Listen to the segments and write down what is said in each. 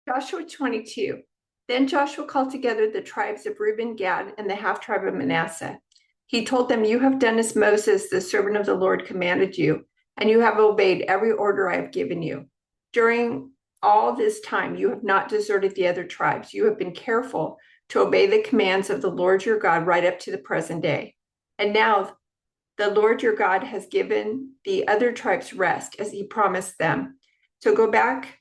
Joshua 22. Then Joshua called together the tribes of Reuben, Gad, and the half tribe of Manasseh. He told them, "You have done as Moses, the servant of the Lord, commanded you, and you have obeyed every order I have given you. During all this time, you have not deserted the other tribes. You have been careful to obey the commands of the Lord your God right up to the present day. And now the Lord your God has given the other tribes rest as he promised them. So go back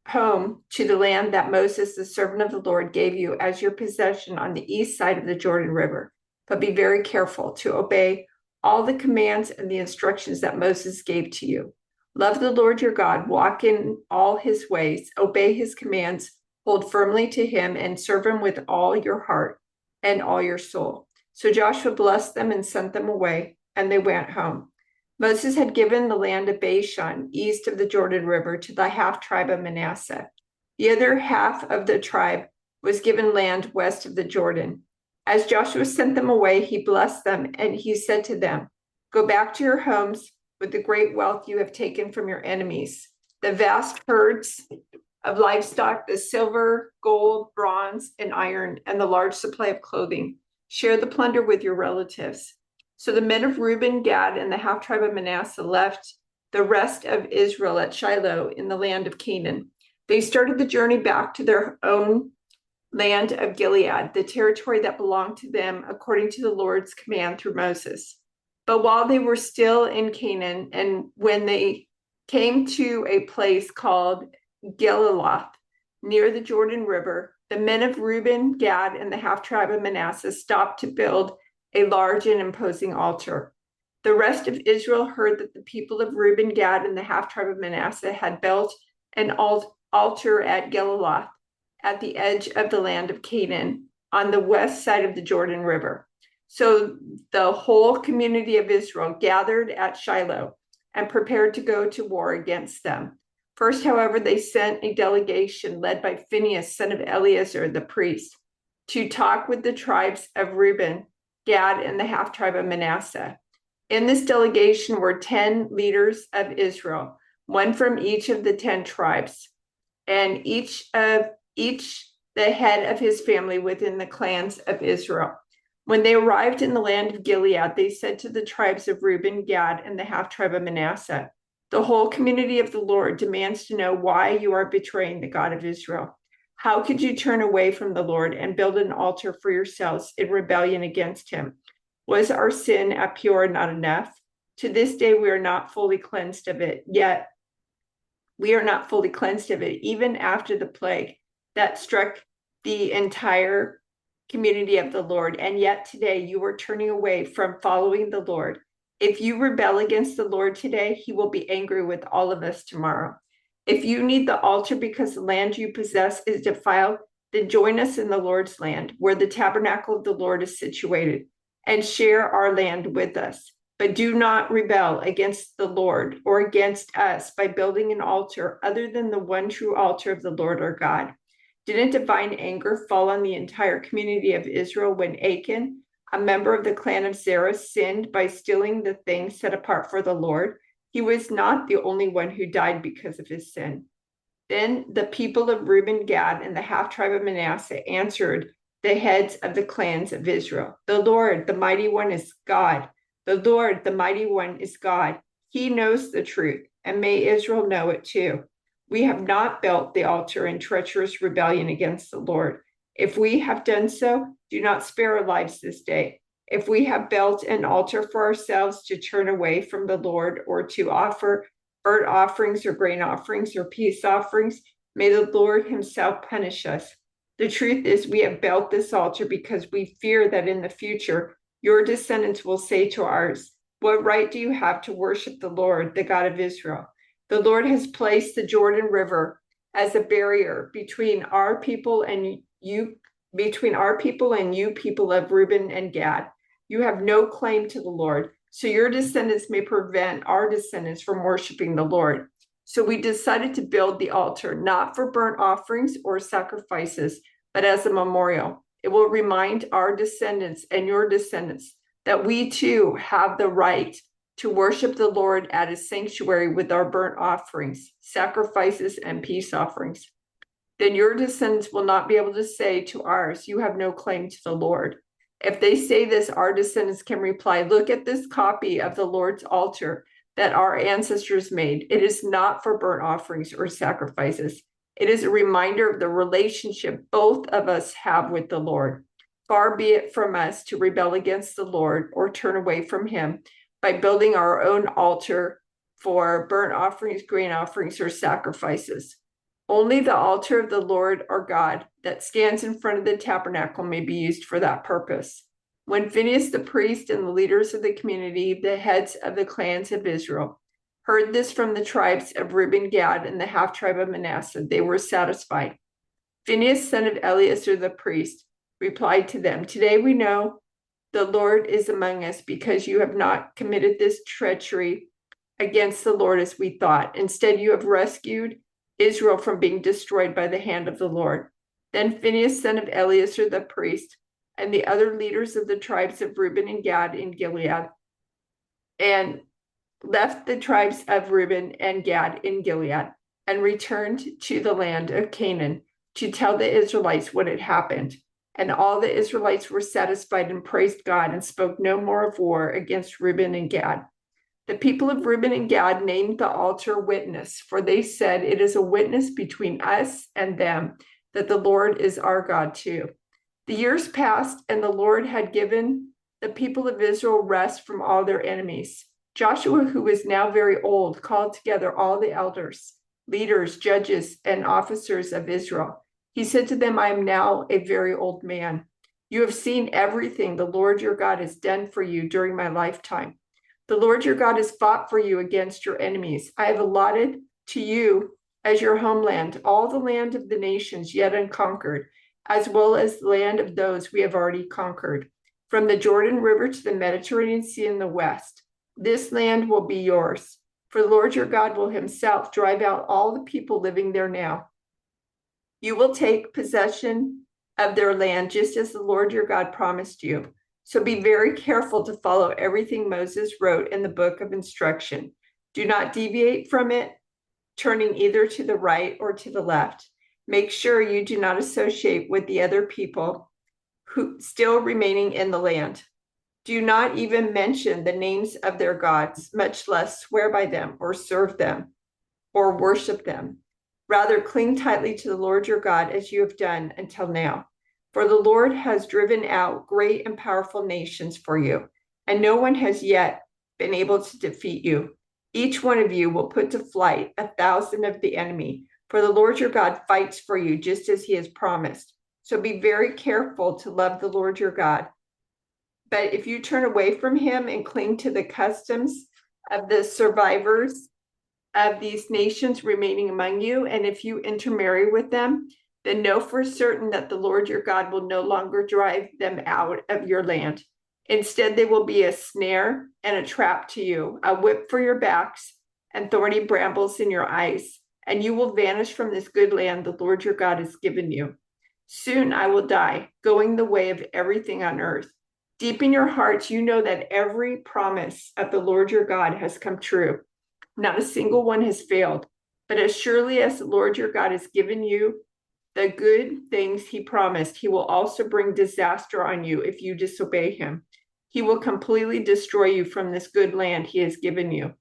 home to the land that Moses, the servant of the Lord, gave you as your possession on the east side of the Jordan River. But be very careful to obey all the commands and the instructions that Moses gave to you. Love the Lord your God, walk in all his ways, obey his commands, hold firmly to him, and serve him with all your heart and all your soul." So Joshua blessed them and sent them away, and they went home. Moses had given the land of Bashan, east of the Jordan River, to the half tribe of Manasseh. The other half of the tribe was given land west of the Jordan. As Joshua sent them away, he blessed them, and he said to them, "Go back to your homes with the great wealth you have taken from your enemies, the vast herds of livestock, the silver, gold, bronze, and iron, and the large supply of clothing. Share the plunder with your relatives." So the men of Reuben, Gad, and the half tribe of Manasseh left the rest of Israel at Shiloh in the land of Canaan. They started the journey back to their own land of Gilead, the territory that belonged to them according to the Lord's command through Moses. But while they were still in Canaan, and when they came to a place called Gilaloth, near the Jordan River, the men of Reuben, Gad, and the half tribe of Manasseh stopped to build a large and imposing altar. The rest of Israel heard that the people of Reuben, Gad, and the half tribe of Manasseh had built an altar at Gilaloth, at the edge of the land of Canaan, on the west side of the Jordan River. So the whole community of Israel gathered at Shiloh and prepared to go to war against them. First, however, they sent a delegation led by Phinehas, son of Eleazar, the priest, to talk with the tribes of Reuben, Gad, and the half tribe of Manasseh. In this delegation were 10 leaders of Israel, one from each of the 10 tribes, and each the head of his family within the clans of Israel. When they arrived in the land of Gilead, they said to the tribes of Reuben, Gad, and the half tribe of Manasseh, "The whole community of the Lord demands to know why you are betraying the God of Israel. How could you turn away from the Lord and build an altar for yourselves in rebellion against him? Was our sin at Peor not enough? To this day, we are not fully cleansed of it, yet we are not fully cleansed of it, even after the plague that struck the entire community of the Lord. And yet today you are turning away from following the Lord. If you rebel against the Lord today, he will be angry with all of us tomorrow. If you need the altar because the land you possess is defiled, then join us in the Lord's land, where the tabernacle of the Lord is situated, and share our land with us. But do not rebel against the Lord or against us by building an altar other than the one true altar of the Lord our God." Didn't divine anger fall on the entire community of Israel when Achan, a member of the clan of Zerah, sinned by stealing the things set apart for the Lord? He was not the only one who died because of his sin. Then the people of Reuben, Gad, and the half tribe of Manasseh answered the heads of the clans of Israel, "The Lord, the mighty one, is God. The Lord, the mighty one, is God. He knows the truth, and may Israel know it too. We have not built the altar in treacherous rebellion against the Lord. If we have done so, do not spare our lives this day. If we have built an altar for ourselves to turn away from the Lord, or to offer burnt offerings or grain offerings or peace offerings, may the Lord himself punish us. The truth is, we have built this altar because we fear that in the future your descendants will say to ours, 'What right do you have to worship the Lord, the God of Israel?' The Lord has placed the Jordan River as a barrier between our people and you, people of Reuben and Gad. You have no claim to the Lord, so your descendants may prevent our descendants from worshiping the Lord." So we decided to build the altar, not for burnt offerings or sacrifices, but as a memorial. It will remind our descendants and your descendants that we too have the right to worship the Lord at his sanctuary with our burnt offerings, sacrifices, and peace offerings. Then your descendants will not be able to say to ours, you have no claim to the Lord. If they say this, our descendants can reply, look at this copy of the Lord's altar that our ancestors made. It is not for burnt offerings or sacrifices. It is a reminder of the relationship both of us have with the Lord. Far be it from us to rebel against the Lord or turn away from him by building our own altar for burnt offerings, grain offerings, or sacrifices. Only the altar of the Lord our God that stands in front of the tabernacle may be used for that purpose. When Phinehas the priest and the leaders of the community, the heads of the clans of Israel, heard this from the tribes of Reuben, Gad, and the half-tribe of Manasseh, they were satisfied. Phinehas, son of Eleazar the priest, replied to them, today we know the Lord is among us because you have not committed this treachery against the Lord as we thought. Instead, you have rescued Israel from being destroyed by the hand of the Lord. Then Phinehas, son of Eleazar the priest, and the other leaders of the tribes of Reuben and Gad in Gilead, and left the tribes of Reuben and Gad in Gilead, and returned to the land of Canaan to tell the Israelites what had happened. And all the Israelites were satisfied and praised God and spoke no more of war against Reuben and Gad. The people of Reuben and Gad named the altar Witness, for they said, it is a witness between us and them that the Lord is our God too. The years passed, and the Lord had given the people of Israel rest from all their enemies. Joshua, who was now very old, called together all the elders, leaders, judges, and officers of Israel. He said to them, I am now a very old man. You have seen everything the Lord your God has done for you during my lifetime. The Lord your God has fought for you against your enemies. I have allotted to you as your homeland all the land of the nations yet unconquered, as well as the land of those we have already conquered, from the Jordan River to the Mediterranean Sea in the west. This land will be yours, for the Lord your God will himself drive out all the people living there now. You will take possession of their land, just as the Lord your God promised you. So be very careful to follow everything Moses wrote in the book of instruction. Do not deviate from it, turning either to the right or to the left. Make sure you do not associate with the other people who still remaining in the land. Do not even mention the names of their gods, much less swear by them or serve them or worship them. Rather, cling tightly to the Lord your God as you have done until now. For the Lord has driven out great and powerful nations for you, and no one has yet been able to defeat you. Each one of you will put to flight 1,000 of the enemy, for the Lord your God fights for you just as he has promised. So be very careful to love the Lord your God. But if you turn away from him and cling to the customs of the survivors of these nations remaining among you, and if you intermarry with them, then know for certain that the Lord your God will no longer drive them out of your land. Instead, they will be a snare and a trap to you, a whip for your backs, and thorny brambles in your eyes, and you will vanish from this good land the Lord your God has given you. Soon I will die, going the way of everything on earth. Deep in your hearts, you know that every promise of the Lord your God has come true. Not a single one has failed. But as surely as the Lord your God has given you the good things he promised, he will also bring disaster on you if you disobey him. He will completely destroy you from this good land he has given you.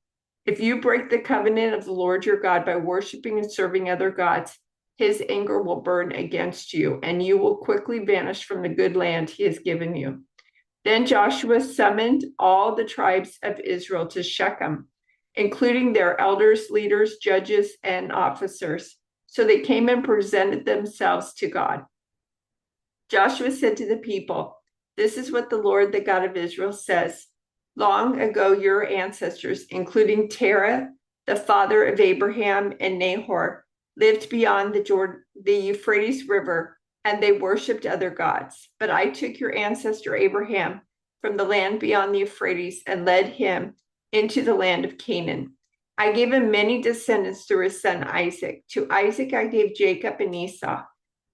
If you break the covenant of the Lord your God by worshiping and serving other gods, his anger will burn against you, and you will quickly vanish from the good land he has given you. Then Joshua summoned all the tribes of Israel to Shechem, including their elders, leaders, judges, and officers. So they came and presented themselves to God. Joshua said to the people, this is what the Lord, the God of Israel, says. Long ago, your ancestors, including Terah, the father of Abraham, and Nahor, lived beyond the Euphrates River, and they worshipped other gods. But I took your ancestor Abraham from the land beyond the Euphrates and led him into the land of Canaan. I gave him many descendants through his son Isaac. To Isaac I gave Jacob and Esau.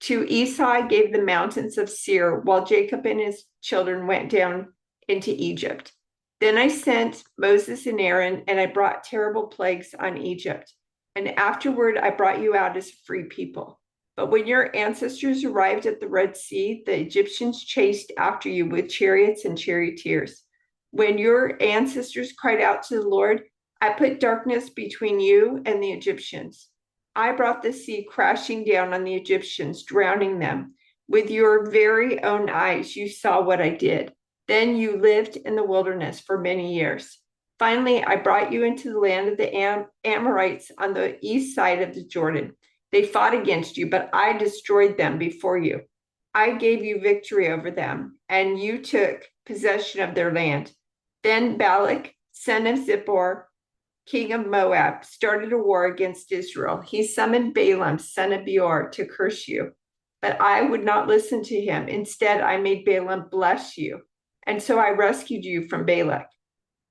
To Esau I gave the mountains of Seir, while Jacob and his children went down into Egypt. Then I sent Moses and Aaron, and I brought terrible plagues on Egypt. And afterward I brought you out as a free people. But when your ancestors arrived at the Red Sea, the Egyptians chased after you with chariots and charioteers. When your ancestors cried out to the Lord, I put darkness between you and the Egyptians. I brought the sea crashing down on the Egyptians, drowning them. With your very own eyes, you saw what I did. Then you lived in the wilderness for many years. Finally, I brought you into the land of the Amorites on the east side of the Jordan. They fought against you, but I destroyed them before you. I gave you victory over them, and you took possession of their land. Then Balak, son of Zippor, king of Moab, started a war against Israel. He summoned Balaam, son of Beor, to curse you. But I would not listen to him. Instead, I made Balaam bless you. And so I rescued you from Balak.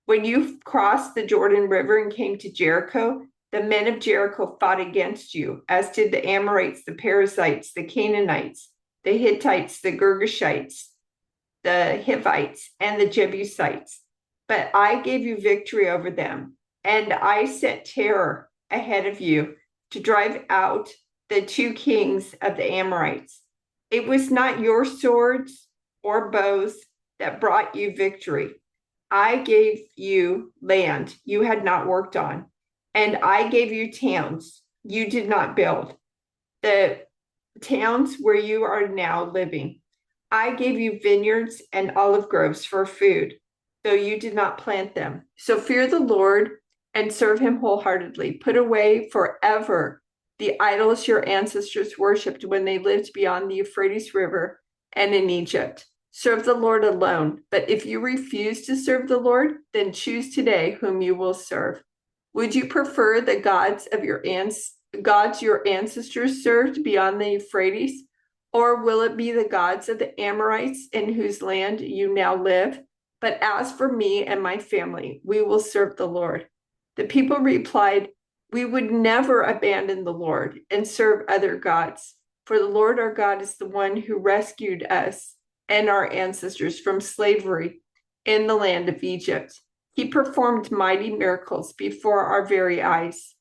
When you crossed the Jordan River and came to Jericho, the men of Jericho fought against you, as did the Amorites, the Perizzites, the Canaanites, the Hittites, the Girgashites, the Hivites, and the Jebusites. But I gave you victory over them, and I sent terror ahead of you to drive out the two kings of the Amorites. It was not your swords or bows that brought you victory. I gave you land you had not worked on, and I gave you towns you did not build, the towns where you are now living. I gave you vineyards and olive groves for food, though you did not plant them. So fear the Lord and serve him wholeheartedly. Put away forever the idols your ancestors worshipped when they lived beyond the Euphrates River and in Egypt. Serve the Lord alone. But if you refuse to serve the Lord, then choose today whom you will serve. Would you prefer the gods of your ancestors served beyond the Euphrates? Or will it be the gods of the Amorites in whose land you now live? But as for me and my family, we will serve the Lord. The people replied, we would never abandon the Lord and serve other gods, for the Lord our God is the one who rescued us and our ancestors from slavery in the land of Egypt. He performed mighty miracles before our very eyes.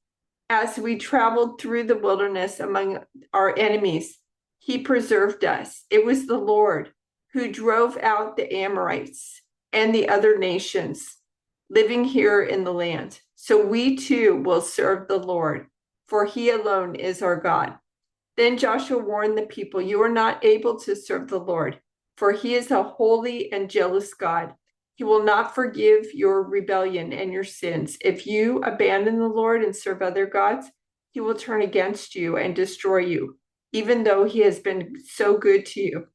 As we traveled through the wilderness among our enemies, he preserved us. It was the Lord who drove out the Amorites and the other nations living here in the land. So we too will serve the Lord, for he alone is our God. Then Joshua warned the people, you are not able to serve the Lord, for he is a holy and jealous God. He will not forgive your rebellion and your sins. If you abandon the Lord and serve other gods, he will turn against you and destroy you, even though he has been so good to you.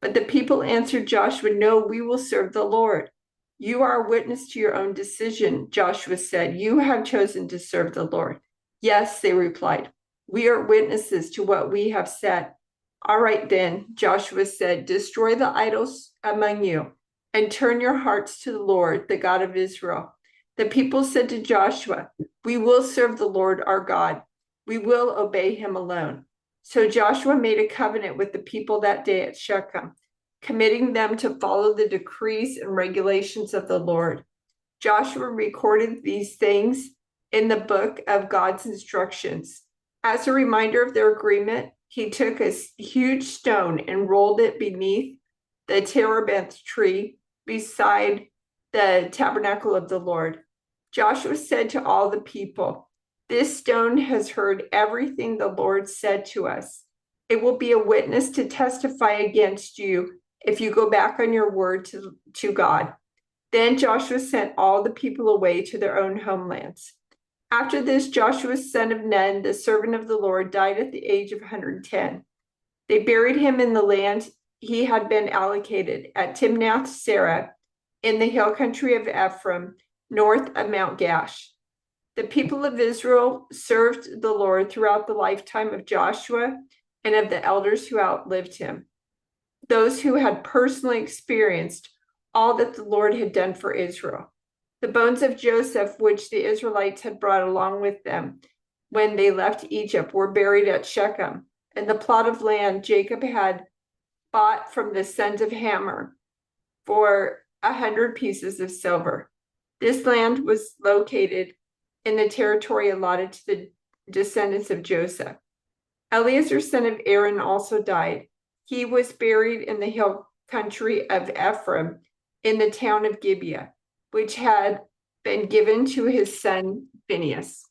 But the people answered Joshua, no, we will serve the Lord. You are a witness to your own decision, Joshua said. You have chosen to serve the Lord. Yes, they replied. We are witnesses to what we have said. All right, then, Joshua said, destroy the idols among you and turn your hearts to the Lord, the God of Israel. The people said to Joshua, we will serve the Lord our God. We will obey him alone. So Joshua made a covenant with the people that day at Shechem, committing them to follow the decrees and regulations of the Lord. Joshua recorded these things in the book of God's instructions. As a reminder of their agreement, he took a huge stone and rolled it beneath the terebinth tree beside the tabernacle of the Lord. Joshua said to all the people, this stone has heard everything the Lord said to us. It will be a witness to testify against you if you go back on your word to God. Then Joshua sent all the people away to their own homelands. After this, Joshua, son of Nun, the servant of the Lord, died at the age of 110. They buried him in the land he had been allocated at Timnath-Serah in the hill country of Ephraim, north of Mount Gaash. The people of Israel served the Lord throughout the lifetime of Joshua and of the elders who outlived him, those who had personally experienced all that the Lord had done for Israel. The bones of Joseph, which the Israelites had brought along with them when they left Egypt, were buried at Shechem, and the plot of land Jacob had bought from the sons of Hamor for 100 pieces of silver. This land was located in the territory allotted to the descendants of Joseph. Eleazar, son of Aaron, also died. He was buried in the hill country of Ephraim in the town of Gibeah, which had been given to his son Phinehas.